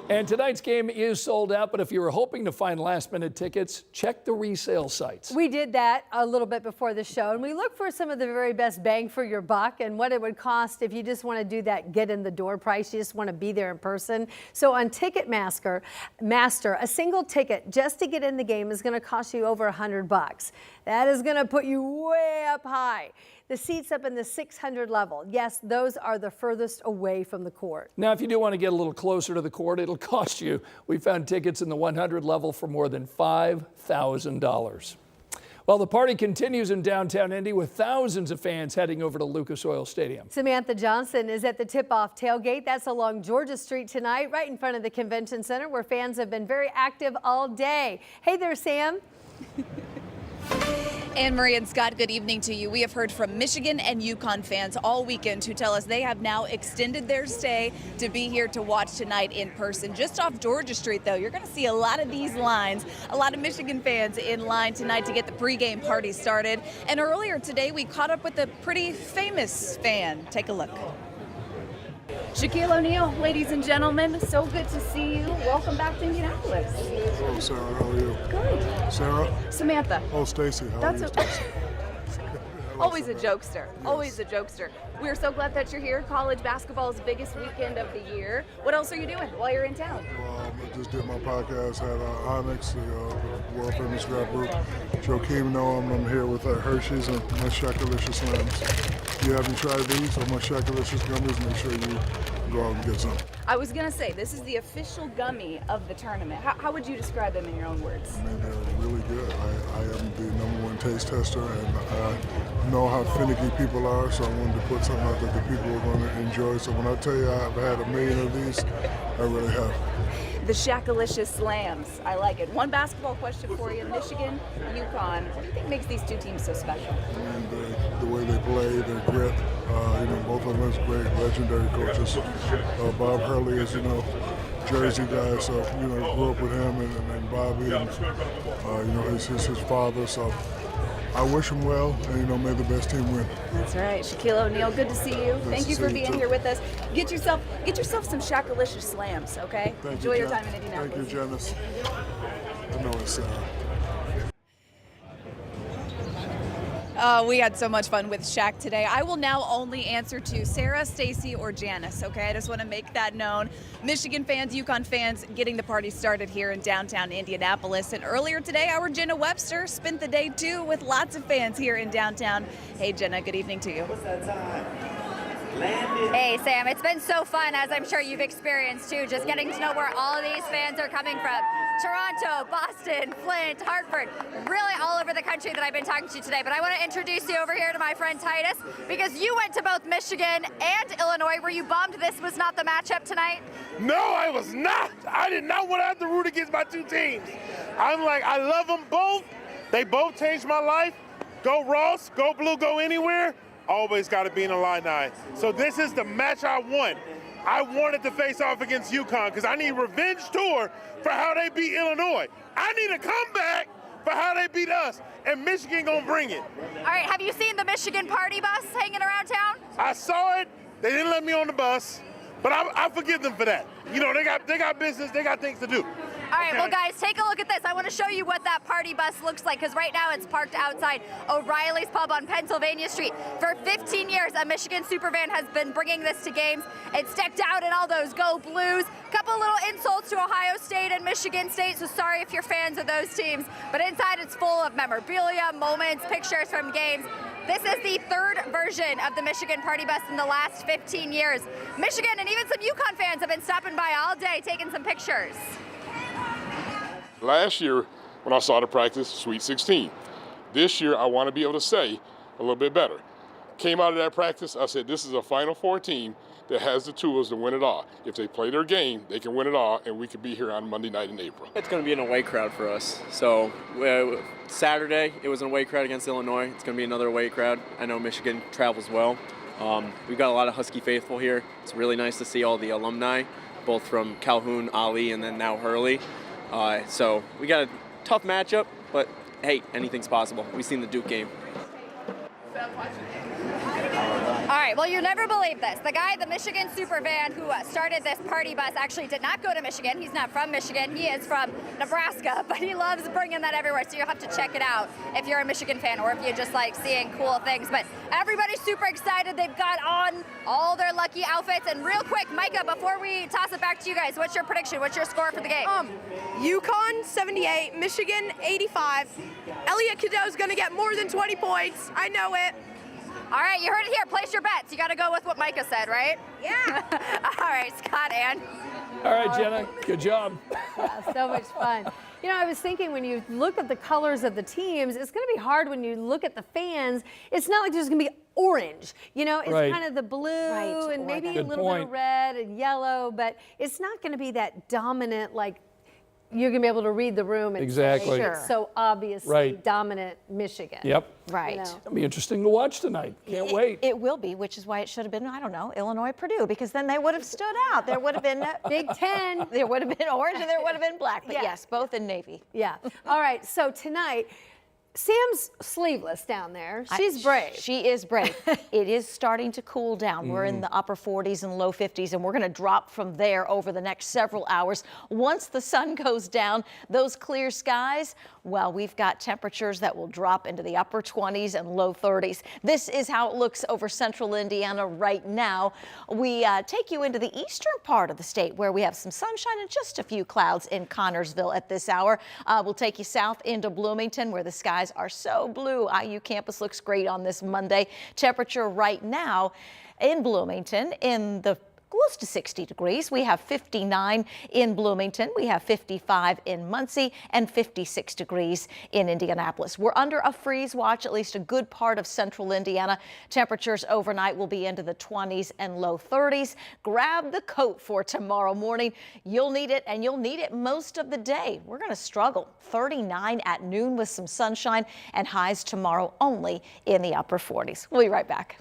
And tonight's game is sold out, but if you were hoping to find last-minute tickets, check the resale sites. We did that a little bit before the show, and we looked for some of the very best bang for your buck and what it would cost if you just want to do that get-in-the-door price. You just want to be there in person. So on Ticketmaster, a single ticket just to get in the game is going to cost you over $100. That is going to put you way up high. The seats up in the 600 level, yes, those are the furthest away from the court. Now, if you do want to get a little closer to the court, it'll cost you. We found tickets in the 100 level for more than $5,000. Well, the party continues in downtown Indy with thousands of fans heading over to Lucas Oil Stadium. Samantha Johnson is at the tip-off tailgate. That's along Georgia Street tonight, right in front of the convention center, where fans have been very active all day. Hey there, Sam. Anne Marie and Scott, good evening to you. We have heard from Michigan and UConn fans all weekend who tell us they have now extended their stay to be here to watch tonight in person. Just off Georgia Street, though, you're going to see a lot of these lines, a lot of Michigan fans in line tonight to get the pregame party started. And earlier today, we caught up with a pretty famous fan. Take a look. Shaquille O'Neal, ladies and gentlemen, so good to see you. Welcome back to Indianapolis. Hello, Sarah. How are you? Good. Sarah? Samantha. Oh, Stacy. How are you, Stacy? Always a jokester. Yes. Always a jokester. We're so glad that you're here. College basketball's biggest weekend of the year. What else are you doing while you're in town? I just did my podcast, had Onyx, the world famous rapper, Joakim Noam. I'm here with Hershey's and my Shakalicious Slams. If you haven't tried these or my Shakalicious gummies, make sure you go out and get some. I was going to say, this is the official gummy of the tournament. How would you describe them in your own words? I mean, they're really good. I am the #1 taste tester, and I know how finicky people are, so I wanted to put something out that the people are going to enjoy. So when I tell you I've had 1 million of these, I really have. The Shakalicious Slams. I like it. One basketball question for you. Michigan, UConn. What do you think makes these two teams so special? I mean, the way they play, their grit. Both of them is great, legendary coaches. Bob Hurley is, Jersey guy, so, grew up with him and Bobby and, his father. So I wish him well, and, may the best team win. That's right. Shaquille O'Neal, good to see you. Thank you for being here with us. Get yourself some Shakalicious Slams, okay? Enjoy your time in Indianapolis. Thank you, Janice. I know it's Sarah. We had so much fun with Shaq today. I will now only answer to Sarah, Stacy, or Janice, okay? I just want to make that known. Michigan fans, UConn fans, getting the party started here in downtown Indianapolis. And earlier today, our Jenna Webster spent the day, too, with lots of fans here in downtown. Hey, Jenna, good evening to you. What's that time? Hey, Sam, it's been so fun, as I'm sure you've experienced, too, just getting to know where all of these fans are coming from. Toronto, Boston, Flint, Hartford, really all over the country that I've been talking to today. But I want to introduce you over here to my friend Titus, because you went to both Michigan and Illinois. Were you bummed this was not the matchup tonight? No, I was not. I did not want to have to root against my two teams. I'm like, I love them both. They both changed my life. Go Ross, go Blue, go anywhere. Always got to be in Illini. So this is the match I want. I wanted to face off against UConn because I need revenge tour for how they beat Illinois. I need a comeback for how they beat us, and Michigan gonna bring it. All right, have you seen the Michigan party bus hanging around town? I saw it. They didn't let me on the bus, but I forgive them for that. They got business. They got things to do. All right, well, guys, take a look at this. I want to show you what that party bus looks like, because right now it's parked outside O'Reilly's Pub on Pennsylvania Street. For 15 years, a Michigan Supervan has been bringing this to games. It's decked out in all those Go Blues. Couple little insults to Ohio State and Michigan State, so sorry if you're fans of those teams. But inside it's full of memorabilia, moments, pictures from games. This is the third version of the Michigan party bus in the last 15 years. Michigan and even some UConn fans have been stopping by all day taking some pictures. Last year, when I saw the practice, Sweet 16. This year, I want to be able to say a little bit better. Came out of that practice, I said, this is a Final Four team that has the tools to win it all. If they play their game, they can win it all, and we could be here on Monday night in April. It's going to be an away crowd for us. So Saturday, it was an away crowd against Illinois. It's going to be another away crowd. I know Michigan travels well. We've got a lot of Husky faithful here. It's really nice to see all the alumni, both from Calhoun, Ali, and then now Hurley. So we got a tough matchup, but hey, anything's possible. We've seen the Duke game. All right, well, you never believe this. The guy, the Michigan Supervan who started this party bus, actually did not go to Michigan. He's not from Michigan. He is from Nebraska, but he loves bringing that everywhere. So you'll have to check it out if you're a Michigan fan or if you just like seeing cool things. But everybody's super excited. They've got on all their lucky outfits. And real quick, Micah, before we toss it back to you guys, what's your prediction? What's your score for the game? UConn 78, Michigan 85. Elliot Cadeau's gonna get more than 20 points. I know it. All right, you heard it here. Place your bets. You got to go with what Micah said, right? Yeah. All right, Scott, Ann. All right, Jenna, good job. Yeah, so much fun. You know, I was thinking when you look at the colors of the teams, it's going to be hard when you look at the fans. It's not like there's going to be orange. You know, it's Right. kind of the blue and maybe a Good little bit point. of red and yellow, but it's not going to be that dominant, like, you're going to be able to read the room and Exactly. say it's so obviously Right. dominant Michigan. Yep. Right. You know. It'll be interesting to watch tonight. Can't wait. It will be, which is why it should have been, I don't know, Illinois, Purdue, because then they would have stood out. There would have been Big Ten. there would have been orange and there would have been black. But Yeah. yes, both in navy. Yeah. All right, so tonight, Sam's sleeveless down there. She's brave. She is brave. It is starting to cool down. We're in the upper 40s and low 50s, and we're going to drop from there over the next several hours. Once the sun goes down, those clear skies, well, we've got temperatures that will drop into the upper 20s and low 30s. This is how it looks over central Indiana right now. We take you into the eastern part of the state where we have some sunshine and just a few clouds in Connorsville at this hour. We'll take you south into Bloomington where the skies are so blue. IU campus looks great on this Monday. Temperature right now in Bloomington in the close to 60 degrees. We have 59 in Bloomington. We have 55 in Muncie and 56 degrees in Indianapolis. We're under a freeze watch, at least a good part of central Indiana. Temperatures overnight will be into the 20s and low 30s. Grab the coat for tomorrow morning. You'll need it, and you'll need it most of the day. We're going to struggle. 39 at noon with some sunshine, and highs tomorrow only in the upper 40s. We'll be right back.